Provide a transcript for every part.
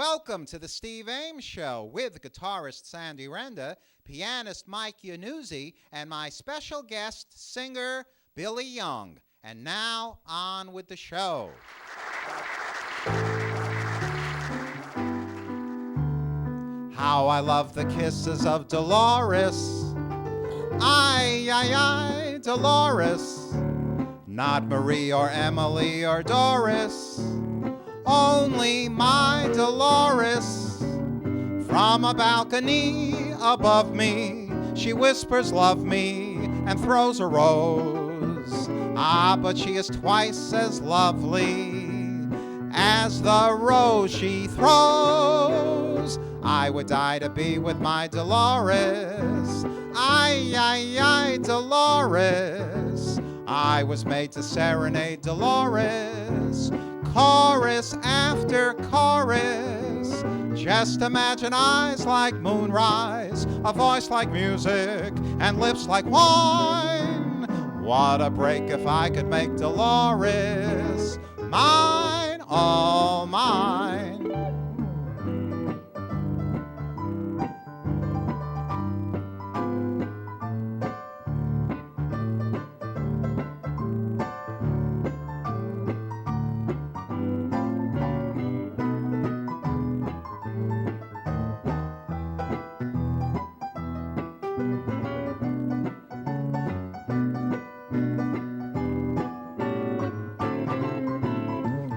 Welcome to the Steve Ames Show with guitarist Sandy Renda, pianist Mike Iannuzzi, and my special guest, singer Billy Young. And now, on with the show. How I love the kisses of Dolores. Ay, ay, ay, Dolores. Not Marie or Emily or Doris. Only my Dolores. From a balcony above me, she whispers love me and throws a rose. Ah, but she is twice as lovely as the rose she throws. I would die to be with my Dolores. Ay, ay, ay, Dolores. I was made to serenade Dolores. Chorus after chorus. Just imagine eyes like moonrise, a voice like music, and lips like wine. What a break if I could make Dolores mine, all mine.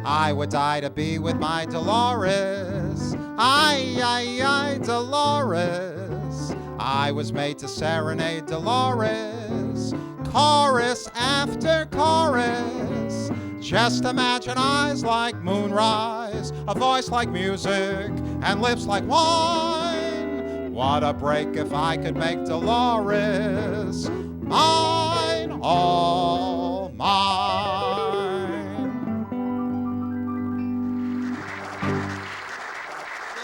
I would die to be with my Dolores. Ay, ay, ay, Dolores. I was made to serenade Dolores. Chorus after chorus. Just imagine eyes like moonrise, a voice like music, and lips like wine. What a break if I could make Dolores mine, all mine.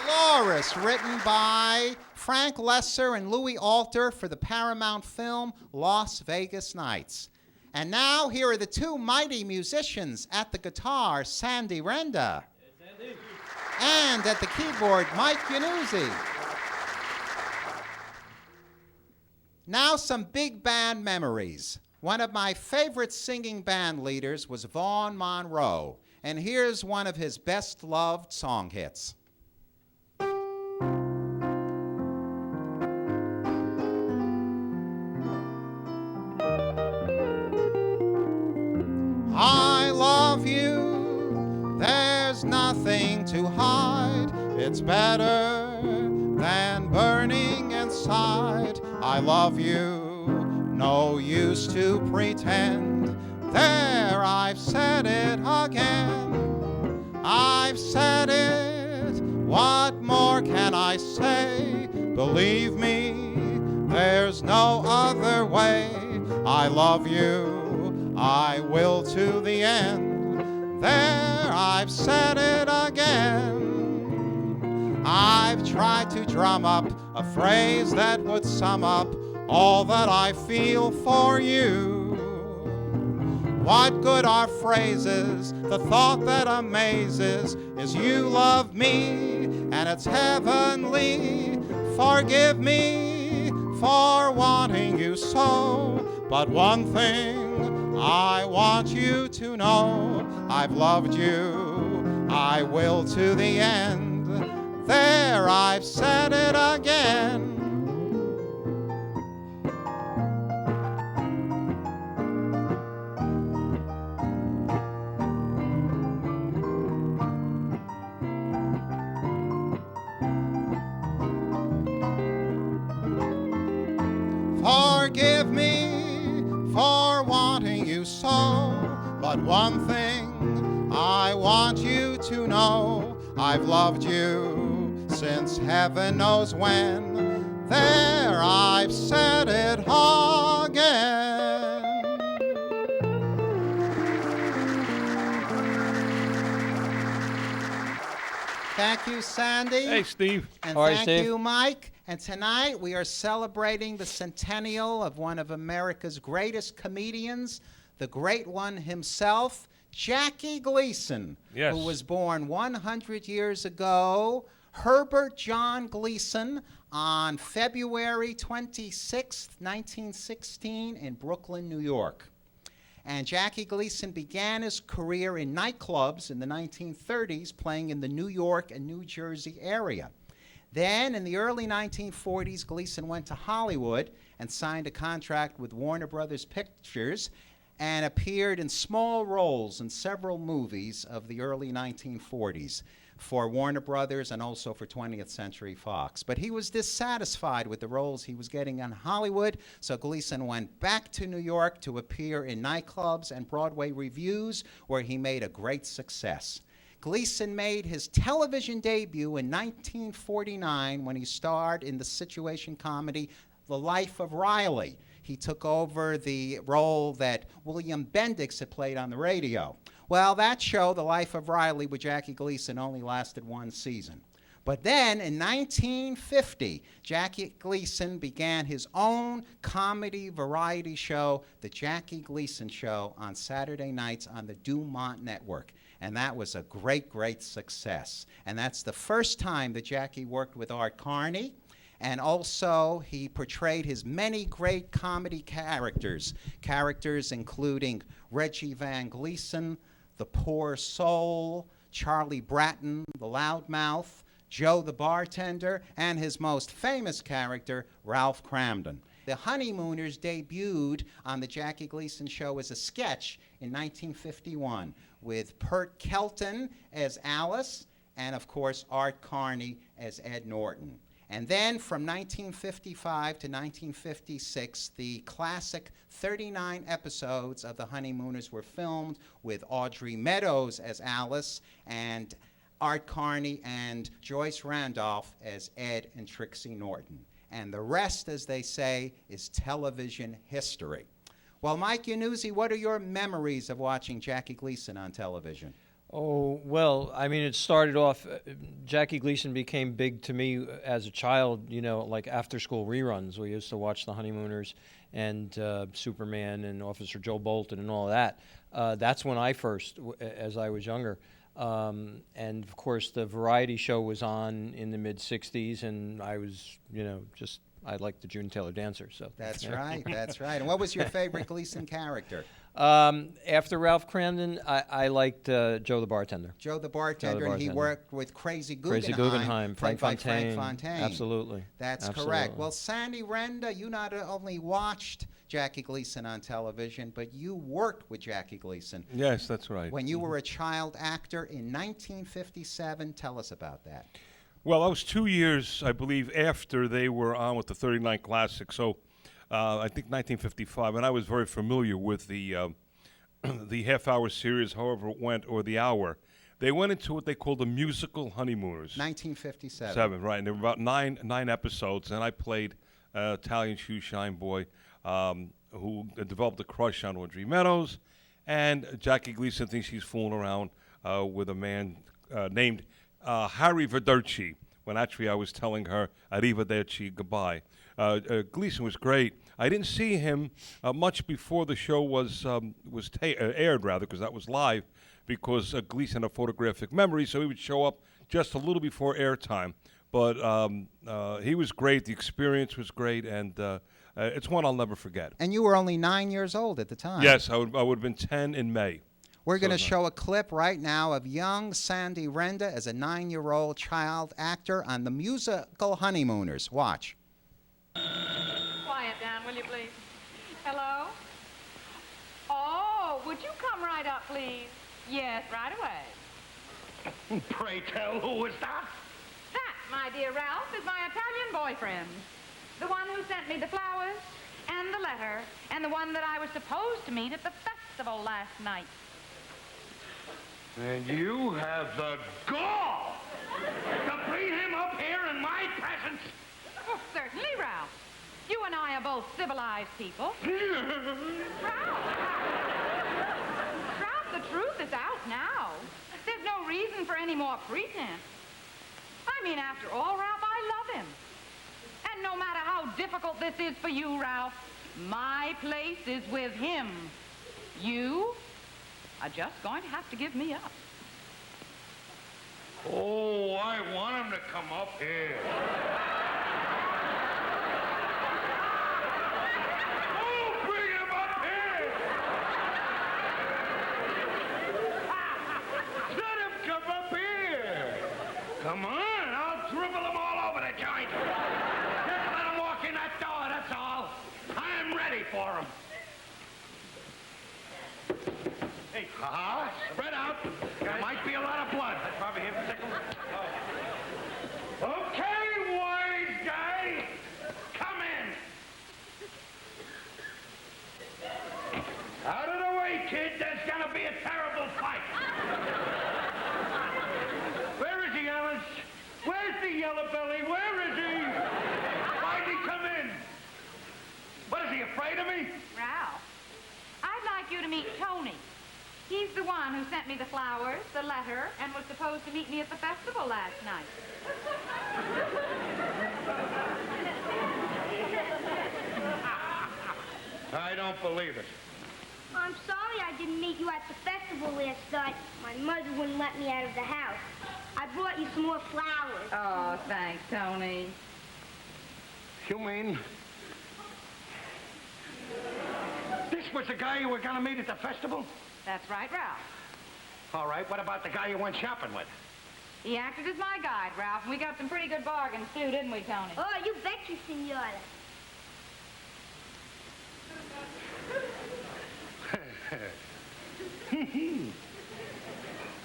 Dolores, written by Frank Lesser and Louis Alter for the Paramount film Las Vegas Nights. And now, here are the two mighty musicians at the guitar, Sandy Renda. Hey, Sandy. And at the keyboard, Mike Iannuzzi. Now, some big band memories. One of my favorite singing band leaders was Vaughn Monroe. And here's one of his best-loved song hits. I love you, there's nothing to hide. It's better than burning inside. I love you, no use to pretend. There, I've said it again. I've said it, what more can I say? Believe me, there's no other way. I love you, I will to the end. There, I've said it again. I've tried to drum up a phrase that would sum up all that I feel for you. What good are phrases? The thought that amazes is you love me, and it's heavenly. Forgive me for wanting you so, but one thing I want you to know, I've loved you, I will to the end. There, I've said it again. Forgive me for wanting you so, but one thing I want you to know, I've loved you since heaven knows when. There, I've said it again. Thank you, Sandy. Hey, Steve. And All right, thank Steve. you, Mike. And tonight we are celebrating the centennial of one of America's greatest comedians, the great one himself, Jackie Gleason, Yes. who was born 100 years ago, Herbert John Gleason, on February 26, 1916, in Brooklyn, New York. And Jackie Gleason began his career in nightclubs in the 1930s, playing in the New York and New Jersey area. Then, in the early 1940s, Gleason went to Hollywood and signed a contract with Warner Brothers Pictures and appeared in small roles in several movies of the early 1940s for Warner Brothers and also for 20th Century Fox. But he was dissatisfied with the roles he was getting in Hollywood, so Gleason went back to New York to appear in nightclubs and Broadway revues, where he made a great success. Gleason made his television debut in 1949 when he starred in the situation comedy The Life of Riley. He took over the role that William Bendix had played on the radio. Well, that show, The Life of Riley, with Jackie Gleason, only lasted one season. But then, in 1950, Jackie Gleason began his own comedy variety show, The Jackie Gleason Show, on Saturday nights on the Dumont Network. And that was a great, great success. And that's the first time that Jackie worked with Art Carney. And also, he portrayed his many great comedy characters including Reggie Van Gleason, the Poor Soul, Charlie Bratton, the Loudmouth, Joe the Bartender, and his most famous character, Ralph Cramden. The Honeymooners debuted on the Jackie Gleason Show as a sketch in 1951 with Pert Kelton as Alice and, of course, Art Carney as Ed Norton. And then from 1955 to 1956, the classic 39 episodes of The Honeymooners were filmed with Audrey Meadows as Alice and Art Carney and Joyce Randolph as Ed and Trixie Norton. And the rest, as they say, is television history. Well, Mike Yannuzzi, what are your memories of watching Jackie Gleason on television? Oh, well, I mean, it started off, Jackie Gleason became big to me as a child, you know, like after-school reruns. We used to watch The Honeymooners and Superman and Officer Joe Bolton and all of that. That's when I first, as I was younger. And, of course, the variety show was on in the mid-'60s, and I was, you know, just, I liked the June Taylor Dancer. So That's right, that's right. And what was your favorite Gleason character? After Ralph Cramden, I liked Joe the Bartender. Joe the Bartender, and he worked with Crazy Guggenheim. Crazy Guggenheim, Frank Fontaine. Fontaine. Absolutely. That's correct. Well, Sandy Renda, you not only watched Jackie Gleason on television, but you worked with Jackie Gleason. Yes, that's right. When you were a child actor in 1957. Tell us about that. Well, I was 2 years, I believe, after they were on with the 39 Classic. So I think 1955, and I was very familiar with the the half-hour series, however it went, or the hour. They went into what they called the musical Honeymooners. 1957. Right, and there were about nine episodes, and I played Italian shoeshine boy who developed a crush on Audrey Meadows, and Jackie Gleason thinks she's fooling around with a man named Harry Verderci, when actually I was telling her arrivederci, goodbye. Gleason was great. I didn't see him much before the show was aired, rather, because that was live, because Gleason had photographic memory, so he would show up just a little before airtime. But he was great. The experience was great, and it's one I'll never forget. And you were only 9 years old at the time. Yes, I would have been 10 in May. We're going to show a clip right now of young Sandy Renda as a 9-year-old child actor on the musical Honeymooners. Watch. Quiet down, will you please? Hello? Oh, would you come right up, please? Yes, right away. Pray tell, who is that? That, my dear Ralph, is my Italian boyfriend. The one who sent me the flowers and the letter and the one that I was supposed to meet at the festival last night. And you have the gall to bring him up here in my presence. Oh, certainly, Ralph. You and I are both civilized people. Ralph! Ralph, the truth is out now. There's no reason for any more pretense. I mean, after all, Ralph, I love him. And no matter how difficult this is for you, Ralph, my place is with him. You are just going to have to give me up. Oh, I want him to come up here. Oh, bring him up here! Let him come up here! Come on, I'll dribble him all over the joint. Just let him walk in that door, that's all. I'm ready for him. Hey, spread out. There might be a lot of blood. That's probably him. Okay, wise guy. Come in. Out of the way, kid. There's gonna be a terrible fight. Where is he, Alice? Where's the yellow belly? Where is he? Why'd he come in? What, is he afraid of me? Ralph, I'd like you to meet Tony. He's the one who sent me the flowers, the letter, and was supposed to meet me at the festival last night. I don't believe it. I'm sorry I didn't meet you at the festival last night. My mother wouldn't let me out of the house. I brought you some more flowers. Oh, thanks, Tony. You mean... this was the guy you were gonna meet at the festival? That's right, Ralph. All right, what about the guy you went shopping with? He acted as my guide, Ralph, and we got some pretty good bargains, too, didn't we, Tony? Oh, you bet you, Senora.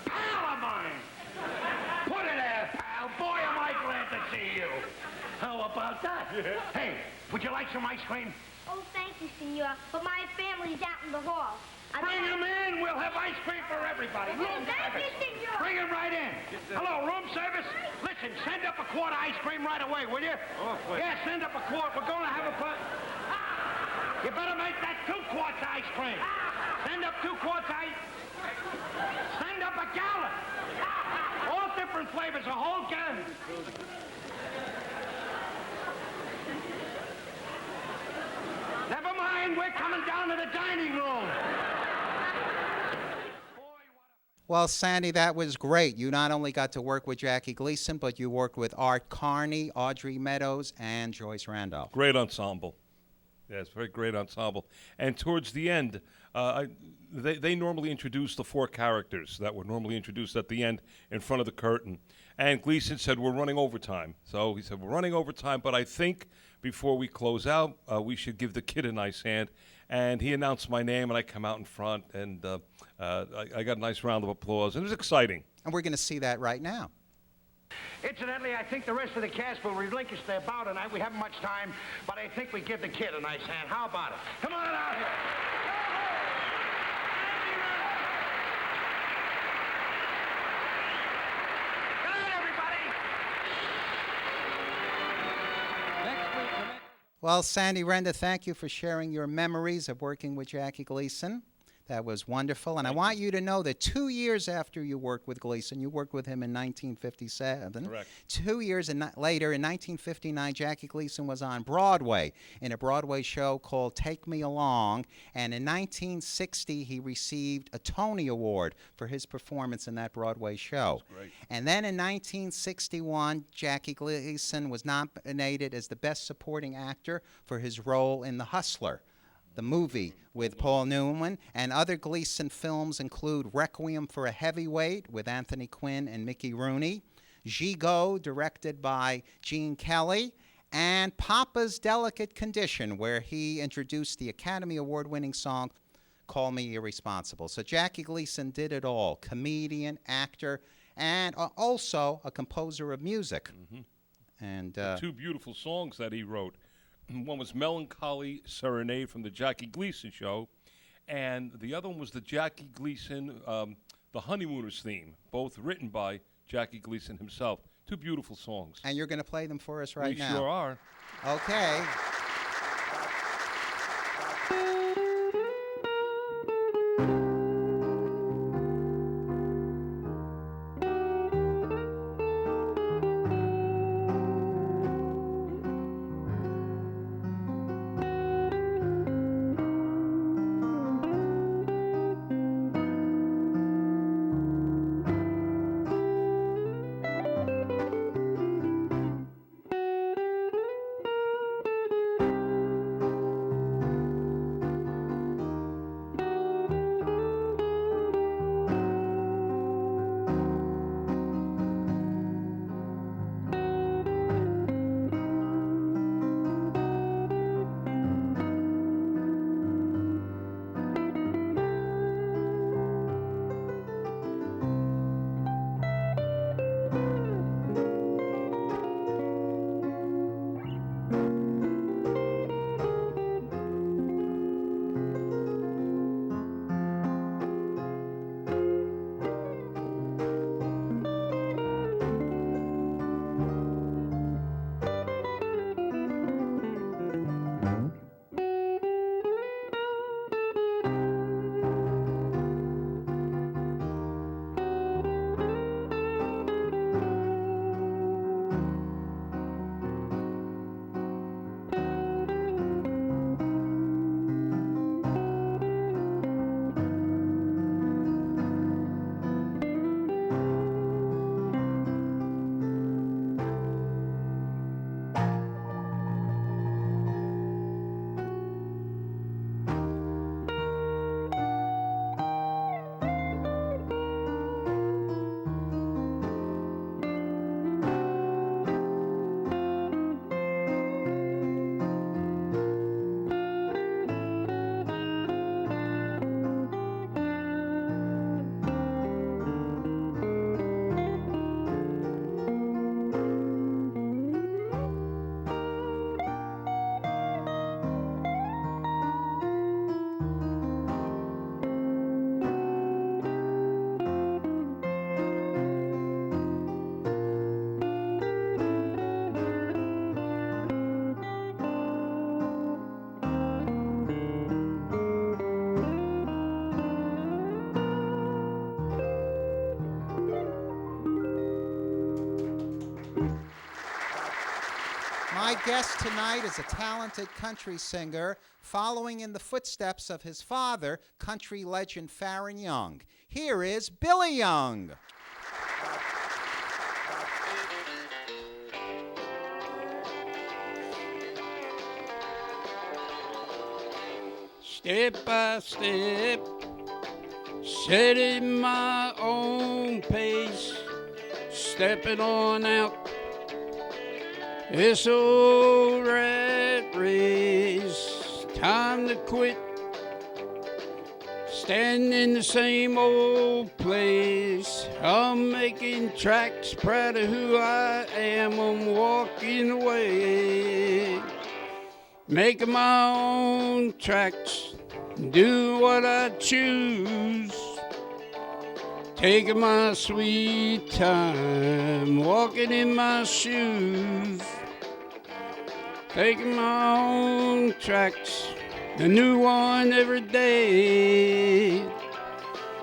Pal of mine! Put it there, pal. Boy, am I glad to see you. How about that? Hey, would you like some ice cream? Oh, thank you, Senora. But my family's out in the hall. Bring him in. We'll have ice cream for everybody. Room service. Bring him right in. Hello, room service. Listen, send up a quart of ice cream right away, will you? Oh, please. Yeah, send up a quart. We're going to have a fun. You better make that 2 quarts of ice cream. Send up 2 quarts of ice. Send up a gallon. All different flavors, a whole gallon. Never mind, we're coming down to the dining room. Well, Sandy, that was great. You not only got to work with Jackie Gleason, but you worked with Art Carney, Audrey Meadows, and Joyce Randolph. Great ensemble. Yes, very great ensemble. And towards the end, they normally introduce the 4 characters that were normally introduced at the end in front of the curtain. And Gleason said, we're running overtime. So he said, we're running overtime, but I think before we close out, we should give the kid a nice hand. And he announced my name, and I come out in front, and I got a nice round of applause. And it was exciting. And we're going to see that right now. Incidentally, I think the rest of the cast will relinquish their bow tonight. We haven't much time, but I think we give the kid a nice hand. How about it? Come on out here. Good night, everybody. Well, Sandy Renda, thank you for sharing your memories of working with Jackie Gleason. That was wonderful. And I want you to know that 2 years after you worked with Gleason, you worked with him in 1957. Correct. 2 years later, in 1959, Jackie Gleason was on Broadway in a Broadway show called Take Me Along. And in 1960, he received a Tony Award for his performance in that Broadway show. That's great. And then in 1961, Jackie Gleason was nominated as the Best Supporting Actor for his role in The Hustler, the movie with Paul Newman. And other Gleason films include Requiem for a Heavyweight with Anthony Quinn and Mickey Rooney, Gigot, directed by Gene Kelly, and Papa's Delicate Condition, where he introduced the Academy Award-winning song Call Me Irresponsible. So Jackie Gleason did it all: comedian, actor, and also a composer of music. Mm-hmm. And 2 beautiful songs that he wrote. One was Melancholy Serenade from the Jackie Gleason Show, and the other one was the Jackie Gleason, the Honeymooners theme, both written by Jackie Gleason himself. 2 beautiful songs. And you're going to play them for us right now. We sure are. Okay. My guest tonight is a talented country singer following in the footsteps of his father, country legend Farron Young. Here is Billy Young. Step by step, setting my own pace, stepping on out this old rat race. Time to quit, standing in the same old place. I'm making tracks, proud of who I am. I'm walking away, making my own tracks, do what I choose, taking my sweet time, walking in my shoes, taking my own tracks, a new one every day,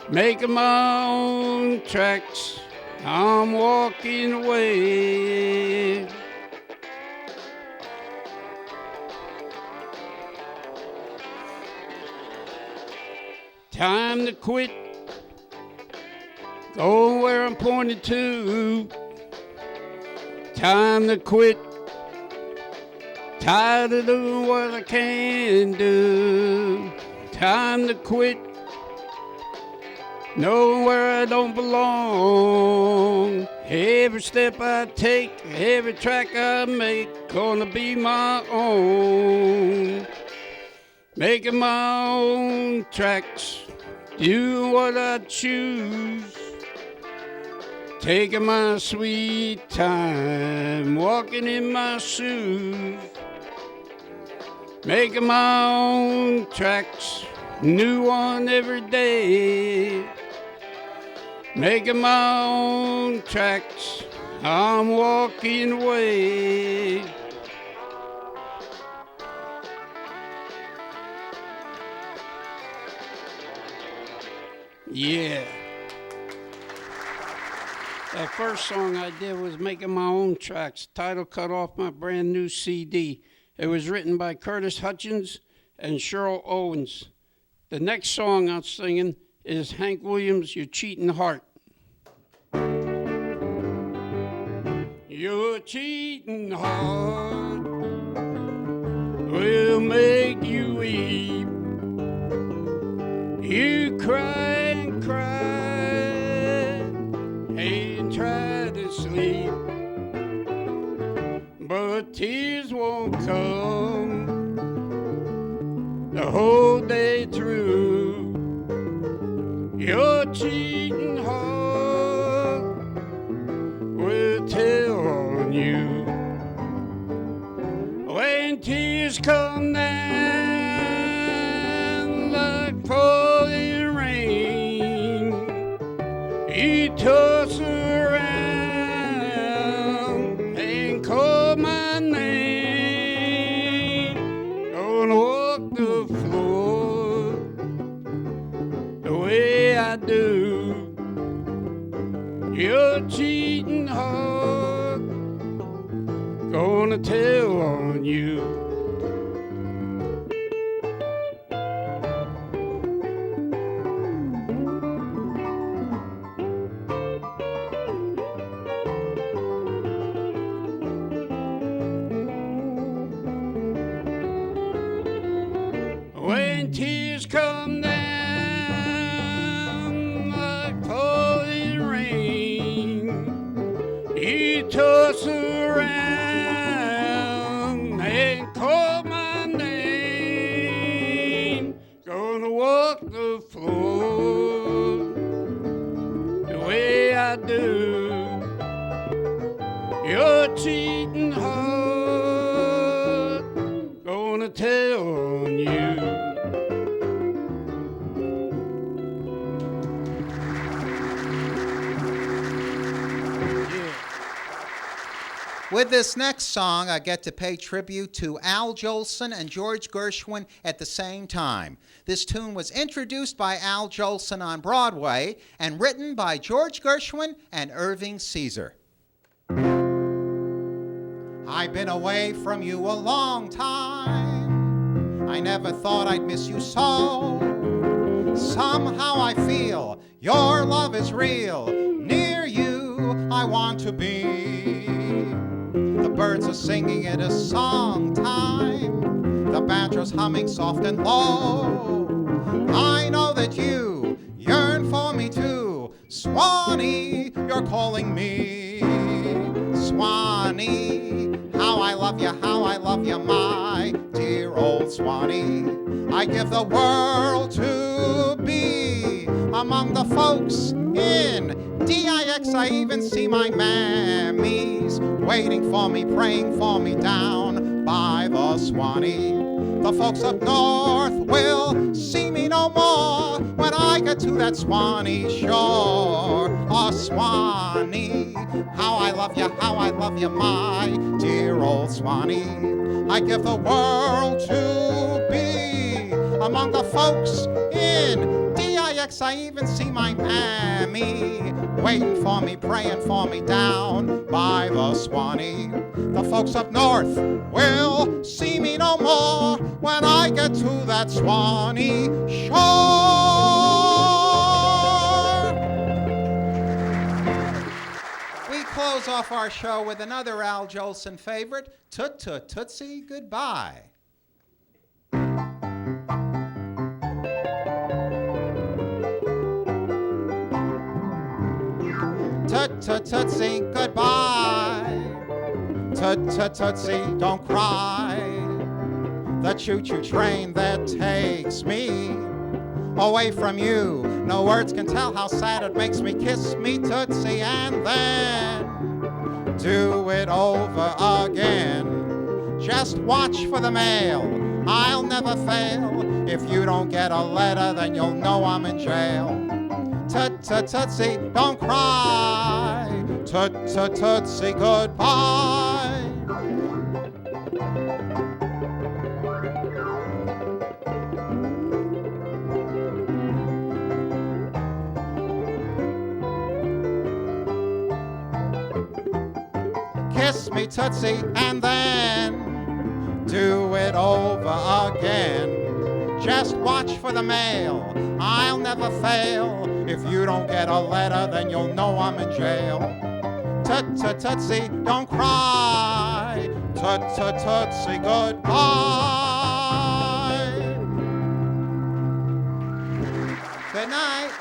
making my own tracks, I'm walking away. Time to quit, go where I'm pointed to. Time to quit, tired of doing what I can do. Time to quit, know where I don't belong. Every step I take, every track I make, gonna be my own. Making my own tracks, do what I choose, taking my sweet time, walking in my shoes, making my own tracks, new one every day, making my own tracks, I'm walking away. Yeah. That first song I did was making my own tracks, title cut off my brand new CD. It was written by Curtis Hutchins and Cheryl Owens. The next song I'm singing is Hank Williams' Your Cheating Heart. Your cheating heart will make you weep. You cry and cry and try to sleep, but tears won't come the whole day through. Your cheating heart will tell on you when tears come down like falling rain. You toss around and call my name. Gonna walk the floor the way I do. Your cheating heart gonna tell on you. When tears come down like falling rain, you toss around and call my name. Gonna walk the floor the way I do. Your cheating heart gonna tell on you. With this next song, I get to pay tribute to Al Jolson and George Gershwin at the same time. This tune was introduced by Al Jolson on Broadway and written by George Gershwin and Irving Caesar. I I've been away from you a long time. I never thought I'd miss you so. Somehow I feel your love is real. Near you I want to be. The birds are singing, it is song time. The banjo's humming soft and low. I know that you yearn for me too. Swanee, you're calling me. Swanee, how I love you, my dear old Swanee. I give the world to be among the folks in DIX. I even see my mammies waiting for me, praying for me down by the Swanee. The folks up north will see me no more when I get to that Swanee shore. Oh, Swanee, how I love you, my dear old Swanee. I give the world to be among the folks in DIX. I even see my mammy waiting for me, praying for me down by the Swanee. The folks up north will see me no more when I get to that Swanee shore. We close off our show with another Al Jolson favorite, Toot Toot Tootsie Goodbye. Toot Toot Tootsie Goodbye. Toot Toot Tootsie, don't cry. The choo-choo train that takes me away from you. No words can tell how sad it makes me. Kiss me, Tootsie, and then do it over again. Just watch for the mail, I'll never fail. If you don't get a letter, then you'll know I'm in jail. Toot Toot Tootsie, don't cry. Toot Toot Tootsie, goodbye. Kiss me, Tootsie, and then do it over again. Just watch for the mail, I'll never fail. If you don't get a letter, then you'll know I'm in jail. Toot Toot Tootsie, don't cry. Toot Toot Tootsie, goodbye. Good night.